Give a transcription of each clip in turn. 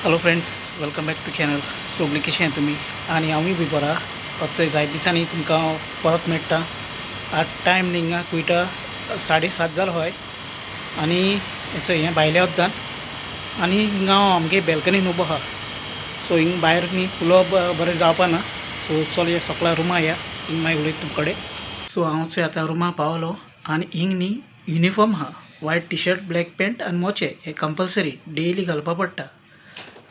Hello friends, welcome back to channel. सोगली कशें आहे तुम्ही? आणि हांवूय बी बरा. आजचो जायत दिसांनी तुमकां हांव परत मेळटा. आज टायम हिंगा कुयटा 7:30 जालो हय. आनी हेचो हें भायल्या वद्दान आनी हिंगा हांव आमगे बॅल्कनीन उबो आहा. सो हिंग भायर न्ही उलोवप बरें जावपा ना. सो चल या सगळ्या रुमा या, थिंग मागीर उलयता तुम कडेन. सो हांव आतां रुमा पावलो आनी हिंग न्ही युनिफॉर्म आहा. White T shirt, black pant आनी मोचे हे कंपल्सरी डेली घालपा पडटा.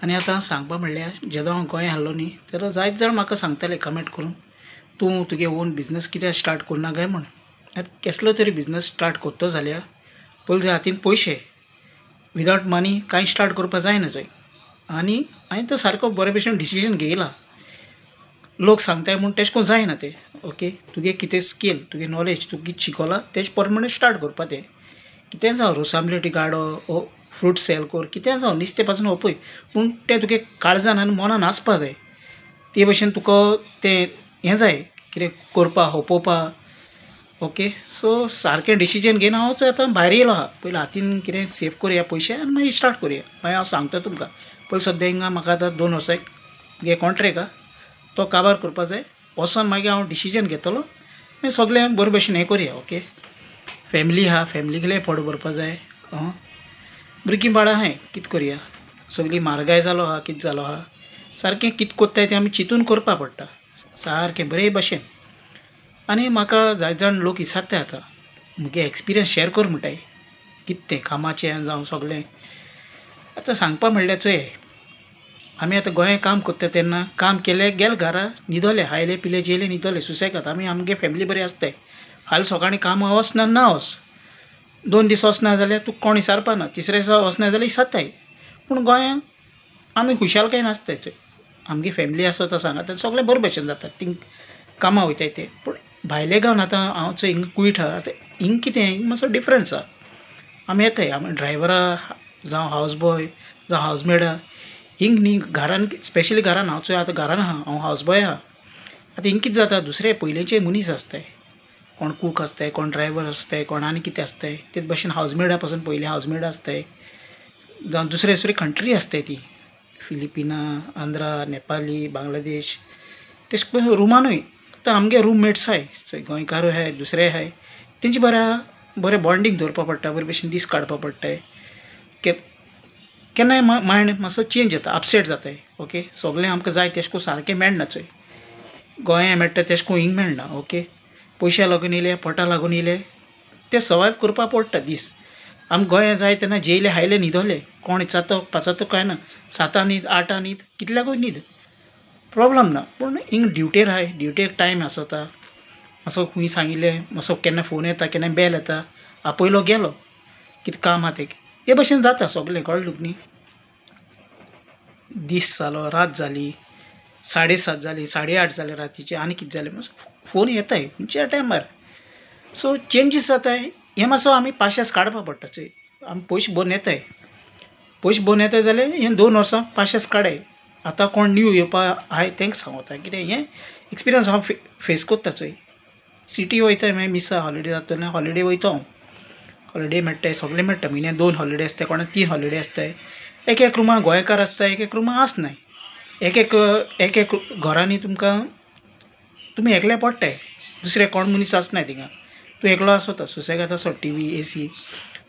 आनी आतां सांगपा म्हणल्यार जेदो हांव गोंय आहलो न्ही तेदो जायत जाण म्हाका सांगताले कमेंट करून, तूं तुगे ओन बिजनस कित्याक स्टार्ट करना काय म्हण. आतां कसलो तरी बिजनस स्टार्ट करतो जाल्यार पयलीं जाय हातीन पयशे. विदावट मनी कांय स्टार्ट करपा जायना चोय. आनी हांवें तो सारको बरे भशेन डिसिजन घेयला. लोक सांगताय म्हूण तेश कोन्न जायना तें. ओके, तुगे कितें स्कील, तुगे नॉलेज, तूं कितें शिकला तेज प्रमाणे स्टार्ट करपा तें. कितें जावं, रोस आमलेटी काडो ओ फ्रूट सेल कर, कितें जावं, नुस्तें पासून ओपय, पूण तें तुगे काळजान आनी मनान आसपा जाय. ते भशेन तुका तें हें जाय कितें करपा ओपोवपा. ओके, सो सारकें डिसिजन घेवन हांवच आतां भायर येयलो आहा. पयलीं हातीन कितें सेव करया पयशे आनी मागीर स्टार्ट करया. मागीर हांव सांगता तुमकां. पयलीं सद्या हिंगा म्हाका आतां 2 वर्सां म्हगे कॉन्ट्रॅक्ट आहा, तो काबार करपा जाय. वोसोन मागीर हांव डिसिजन घेतलो, मागीर सगळें बरे भशेन हें करया. ओके, फॅमिली आहा, फॅमिलीगेलेय पोट भरपा जाय. भुरगीं बाळां आहाय, कितें करया. सगळी म्हारगाय जालो आहा, कितें जालो आहा. सारकें कितें कोत्ताय तें आमी चिंतून करपा पडटा सारकें बरे भशेन. आनी म्हाका जायत जाण लोक विचारताय आतां म्हगे एक्सपिरियन्स शेअर कर म्हणटाय. कितें तें कामाचें जावं सगळें. आतां सांगपा म्हणल्यार चोय, आमी आतां गोंया काम कोत्ता तेन्ना काम केलें गेले घरा न्हिदोले, खायले पिले जेयले न्हिदोले सुसेगाद. आमी आमगे फॅमिली बरी आसताय. फाल्यां सकाळीं कामां वच ना वच, 2 दीस वचना जाल्यार तुका कोण विचारपा ना. तिसरे दिसा वचना जाल्यार विचारताय. पूण गोंयांत आमी खुशालकाय नासताय चोय. आमगे फॅमिली आसा तो सांगात सगळें बरे भशेन जाता. थिंग कामां वयताय ते. पूण भायले गांवांत आतां हांव चोय हिंग कुयट आहा. आतां हिंग कितें हिंग मातसो डिफरंस आहा. आमी येताय, आमी ड्रायव्हरां जावं हावज बॉय जावं हावजमेड आहा. हिंग न्ही घरान स्पेशली घरान हांव चोय आतां घरान आहा, हांव हावज बॉय आहा. आतां हिंग कितें जाता, दुसरे पयलींचे मनीस आसताय. कोण कूक आसताय, कोण ड्रायव्हर आसताय, कोण आनी कितें आसताय. ते भशेन हावजमेडा पासून पयलीं हावजमेड आसताय. जावं दुसरे दुसरे कंट्री आसताय ती, फिलिपिना, आंध्रा, नेपाली, बांगलादेश. तेश कोन्न रुमानूय आतां आमगे रूममेट्स आहाय चोय, गोंयकारूय आहाय, दुसरेय आहाय. तेंचे बरें बॉन्डिंग दवरपा पडटा, बरे भशेन दीस काडपा पडटाय. केन्नाय मायंड मातसो चेंज जाता, अपसेट जाताय. ओके, सगळें आमकां जाय तेश कोन्न सारकें मेळना चोय. गोंया मेळटा तेश कोन्न हिंग मेळना. ओके, पयश्या लागून येयले, पोटा लागून येयले, ते सर्वायव करपा पडटा दीस. आमी गोंया जाय तेन्ना जेयले, खायले, न्हिदोले, कोण विचारतो पाचारतो काय ना. 7 न्हीद, 8 न्हीद, कितल्याकूय न्हीद, प्रॉब्लम ना. पूण हिंग ड्युटेर आहाय, ड्युटेक टायम आसता. मातसो खूंय सांगिल्लें, मातसो केन्ना फोन येता, केन्ना बेल येता, आपयलो गेलो, कितें काम आहा तें हे भशेन जाता सगळें. कळ्ळें तुका न्ही. दीस जालो, रात जाली, 7:30 जाली, 8:30 जाले रातीचे, आनी कितें जालें मातसो फोन येताय खंयच्या टायमार. सो चेंजीस जाताय. हें मातसो आमी पाशेंस काडपा पडटा चोय. आमी पयशे भरून येताय, पयशे भरून येताय जाल्यार हें 2 वर्सां पाशेंस काडाय. आतां कोण न्यू येवपा आहाय तेंकां सांगता कितें हें एक्सपिरियन्स हांव फेस कोत्ता चोय. सिटी वयताय मागीर मिसा हॉलिडे जाता तेन्ना हॉलिडे वयता हांव. हॉलिडे मेळटाय, सगळें मेळटा. म्हयन्यान 2 हॉलिडे आसताय, कोणाक 3 हॉलिडे आसताय. एक रुमान गोंयकार आसताय, एक रुमान आसनाय. एक घरांनी तुमकां तुमी एकल्या पडटाय, दुसरे कोण मनीस आसनाय थिंगा. तूं एकलो आसता सुसेगाद आसता. टीव्ही, एसी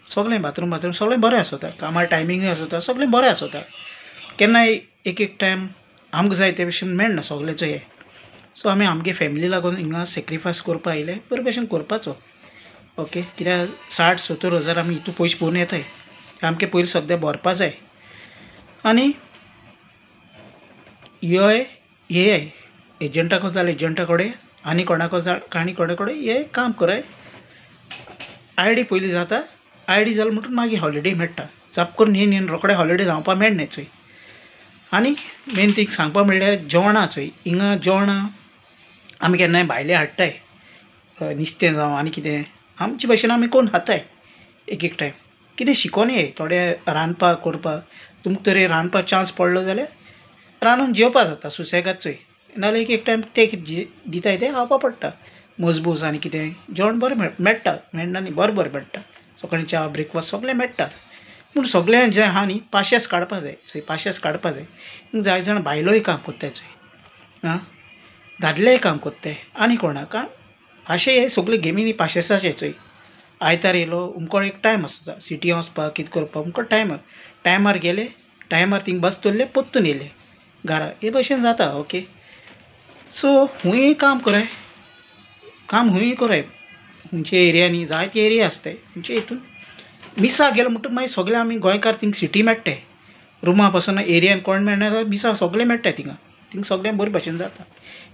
सगळें, बाथरूम सगळें बरें आसता. कामार टायमिंगूय आसता, सगळें बरें आसता. केन्नाय एक टायम आमकां जाय ते भशेन मेळना सगळेचो हें. सो आमी आमगे फॅमिली लागून हिंगा सॅक्रिफायस करपा आयले, बरे भशेन करपाचो. ओके, कित्याक 60-70 हजार आमी हितू पयशे भरून येताय, ते आमकां पयलीं सद्या भरपा जाय. आनी हे एजंटा जाल्यार एजंटा कडेन, आनी कोणाको कोणे कडेन हे काम कराय. आयडी पयलीं जाता, आयडी जालो म्हणटून मागीर हॉलिडे मेळटा. जाप करून हे रोखडे हॉलिडे जावपा मेळना चोय. आनी मेन थींग सांगपा म्हणल्यार जेवणा चोय. हिंगा जेवणां आमी केन्नाय भायले हाडटाय, नुस्तें जावं आनी कितें आमचे भशेन आमी कोण खाताय. एक टायम कितें शिकोन ये थोडें रांदपाक करपाक. तुमकां तरी रांदपाक चान्स पडलो जाल्यार रांदून जेवपा जाता सुसेगाद चोय. नाल्यार एक टायम ते दिताय तें खावपा पडटा. मजबूस आनी कितें जेवण बरें मेळटा, मेळना न्ही, बरें मेळटा. सकाळीं च्या ब्रेकफास्ट सगळें मेळटा. पूण सगळ्यांक जें आहा न्ही पाशेंस काडपा जाय थंय, पाशेंस काडपा जाय. जाय जाण बायलोय काम कोत्ताय थंय, दादलेय काम कोत्ताय आनी कोणाक अशें हे सगळे गेमींनी पाशेंसाचे थंय. आयतार येयलो अमको एक टायम आसता सिटी वचपाक कितें करपाक अमको टायमार गेले, टायमार थिंग बस धरले पोत्तून येयले घरा, हे भशेन जाता. ओके, सो हूंय काम कोराय, काम हूंय कोराय. खंयच्या एरियांनी जायते एरिया आसताय खंयचे हितून मिसा गेलो म्हणटकच मागीर सगळे आमी गोंयकार थिंग सिटी मेळटाय. रुमा पासून एरियान कोण मेळना जाल्यार मिसा सगळे मेळटाय थिंग सगळें बरे भशेन जाता.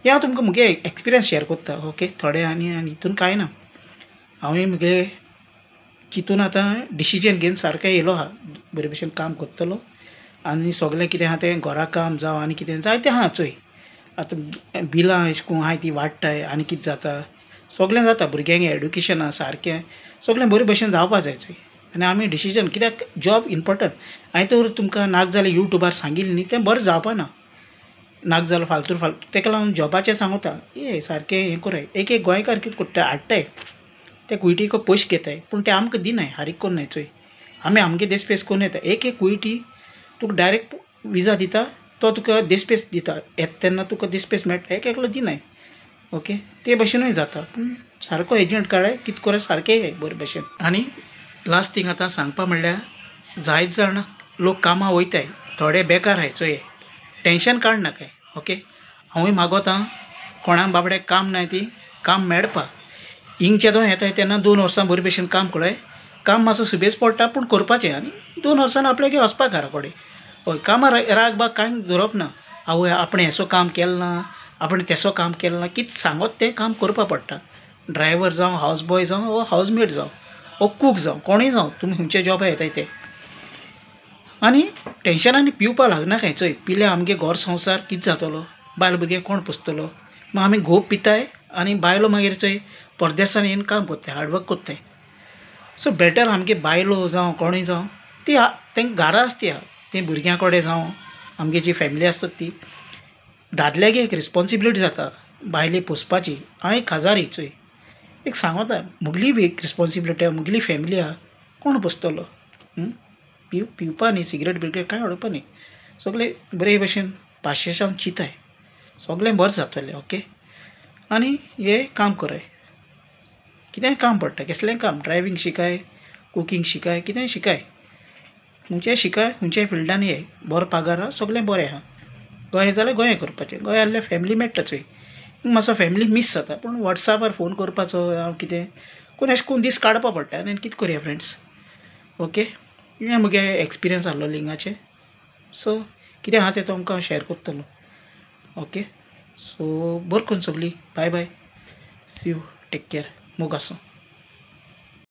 हें हांव तुमकां मुगे एक्सपिरियन्स शेअर कोत्ता. ओके, थोडे आनी हितून कांय ना. हांवें मुगे चिंतून आतां डिसिजन घेवन सारकें येयलो आहा, बरे भशेन काम कोत्तलो आनी सगळें कितें आहा तें घरा काम जावं आनी कितें जायतें आहा चोय. आतां बिलां अशें करून आहाय तीं वाडटाय आनी कितें जाता सगळें जाता. भुरग्यांक एड्युकेशना सारकें सगळें बरे भशेन जावपा जाय चोय. आनी आमी डिसिजन कित्याक जॉब इम्पॉर्टंट. हांवें तर तुमकां नाक जाल्यार यूट्यूबार सांगिल्लें न्ही तें बरें जावपा ना. नाक जाल्यार फालतू तेका लागून जॉबाचें सांगता हे सारकें हें कोराय. एक गोंयकार कितें कोत्ताय हाडटाय ते कुयटीक पयशे घेताय पूण ते आमकां दिनाय, हारीक कोन्नाय चोय. आमी आमगे देसपेस कोन्न येता. एक कुयटी तुका डायरेक्ट विजा दिता, तो तुका देसपेस दिता. येता तेन्ना तुका देसपेस मेळटा, एक एकलो दिनाय. ओके, ते भशेनूय जाता. पूण सारको एजंट काडाय, कितें कोराय सारकें हे बरे भशेन. आनी लास्ट थिंग आतां सांगपा म्हणल्यार जायत जाण लोक कामां वयताय, थोडे बेकार आहाय चोय. टेंशन काडनाकाय. ओके, हांवूय मागोतां कोणाक बाबड्याक काम नाय ती काम मेळपा. हिंगचेदो येताय तेन्ना 2 वर्सां बरे भशेन काम कोराय. काम मातसो सुबेज पडटा पूण करपाचें आनी 2 वर्सान आपल्यागे वचपाक घरा कडेन. हय, कामां राग बाग कांय धरप ना. आवय आपणें हेसो काम केलें ना, आपणें तेसो काम केलें ना, कितें सांगत तें काम करपा पडटा. ड्रायव्हर जावं, हावज बॉय जावं, वो हावजमेट जावं, वो कूक जावं, कोणूय जावं, तुमी खंयच्या जॉबा येताय ते. आनी टेंशनांनी पिवपा लागनाकाय चोय. पिल्यार आमगे घर संवसार कितें जातलो, बायल भुरगें कोण पोसतलो. मागीर आमी घोव पिताय आनी बायलो मागीर चोय परदेसान येवन काम कोत्ताय, हार्डवर्क कोत्ताय. सो बेटर आमगे बायलो जावं कोणूय जावं ती तेंकां घरा आसता ते भुरग्यां कडेन जावं आमगे जी फॅमिली आसता ती. दादल्यागे एक रिस्पॉन्सिबिलिटी जाता बायले पोसपाची. हांव एक काजारी चोय, एक सांगोता मुगली बी एक रिस्पॉन्सिबिलिटी आहा, मुगली फॅमिली आहा, कोण पोसतलो. पिवपा न्ही, सिगरेट बिगरेट कांय उडोवपा न्ही. सगळें बरे भशेन पाशेंसान चिंताय, सगळें बरें जातलें. ओके, आनी हे काम कोराय. कितेंय काम पडटा, कसलेंय काम, ड्रायवींग शिकाय, कुकींग शिकाय, कितेंय शिकाय, खंयचेंय शिकाय, खंयच्याय फिल्डान ये, बरो पगार आहा, सगळें बरें आहा. गोंय जाल्यार गोंय करपाचें, गोंय आहल्यार फॅमिली मेळटा चोय. मातसो फॅमिली मिस जाता पूण वॉट्सॅपार फोन करपाचो हांव कितें कोण अशें करून दीस काडपा पडटा आनी कितें करया फ्रेंड्स. ओके, हें म्हगे एक्सपिरियन्स आहलो लिंगाचें. सो कितें आहा तें तुमकां हांव शेअर कोत्तलो. ओके, सो बरें करून सगळीं bye bye, see you, take care, मोग आसूं.